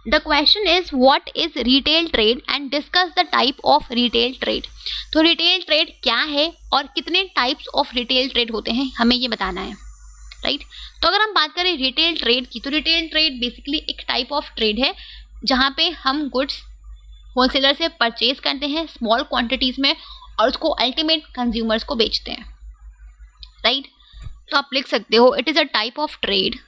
The question is what is retail trade and discuss the type of retail trade. तो retail trade क्या है और कितने types of retail trade होते हैं हमें ये बताना है, राइट। तो अगर हम बात करें रिटेल ट्रेड की, तो रिटेल ट्रेड बेसिकली एक टाइप ऑफ ट्रेड है जहाँ पे हम गुड्स होलसेलर से परचेज करते हैं स्मॉल क्वांटिटीज में और उसको अल्टीमेट कंज्यूमर्स को बेचते हैं, राइट। तो आप लिख सकते हो it is a type of trade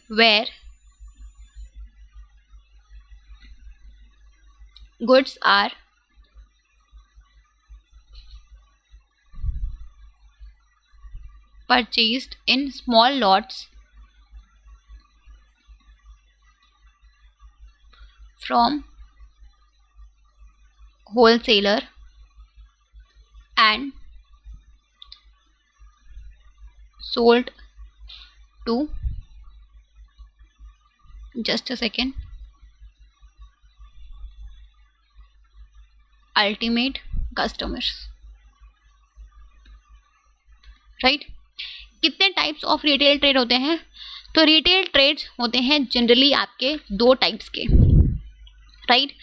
where goods are purchased in small lots from wholesaler and sold to, just a second, ultimate customers, right. कितने टाइप्स ऑफ रिटेल ट्रेड होते हैं? तो रिटेल ट्रेड्स होते हैं जनरली आपके दो types के, right.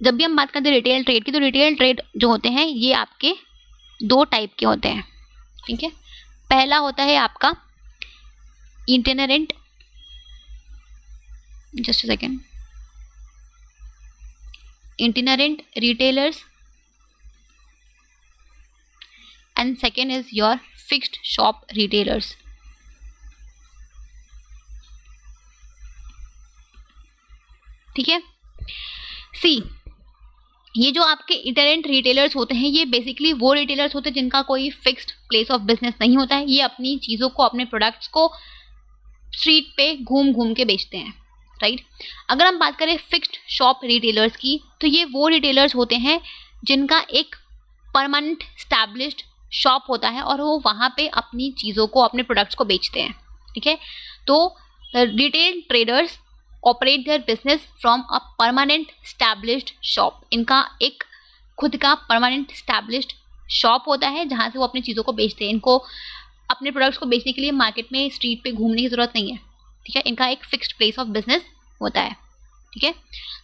जब भी हम बात करते हैं रिटेल ट्रेड की, तो रिटेल ट्रेड जो होते हैं ये आपके दो टाइप के होते हैं, ठीक है। पहला होता है आपका इटिनेरेंट, just a second, itinerant retailers and second is your fixed shop retailers, ठीक है। सी, ये जो आपके इटिनेरेंट रिटेलर्स होते हैं ये बेसिकली वो रिटेलर्स होते हैं जिनका कोई फिक्स्ड प्लेस ऑफ बिजनेस नहीं होता है। ये अपनी चीज़ों को, अपने प्रोडक्ट्स को स्ट्रीट पे घूम घूम के बेचते हैं, राइट। अगर हम बात करें फिक्स्ड शॉप रिटेलर्स की, तो ये वो रिटेलर्स होते हैं जिनका एक परमानेंट स्टैब्लिश्ड शॉप होता है और वो वहाँ पे अपनी चीज़ों को, अपने प्रोडक्ट्स को बेचते हैं, ठीक है। तो retail traders operate their business from a permanent established shop. इनका एक खुद का परमानेंट स्टैब्लिश्ड शॉप होता है जहाँ से वो अपनी चीज़ों को बेचते हैं। इनको अपने प्रोडक्ट्स को बेचने के लिए मार्केट में स्ट्रीट पे घूमने की ज़रूरत नहीं है, ठीक है। इनका एक फिक्स्ड प्लेस ऑफ बिजनेस होता है, ठीक है।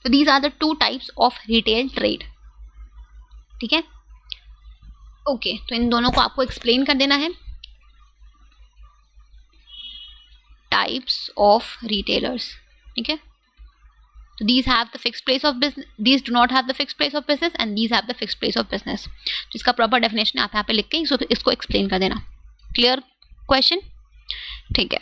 तो these are the two types of retail trade, ठीक है। ओके, तो इन दोनों को आपको एक्सप्लेन कर देना है। टाइप्स ऑफ रिटेलर्स, ठीक है। तो these have the fixed place of business, these do not have the fixed place of business and these have the fixed place of business। तो इसका प्रॉपर डेफिनेशन आप यहाँ पे लिख के इसको एक्सप्लेन कर देना। क्लियर क्वेश्चन, ठीक है।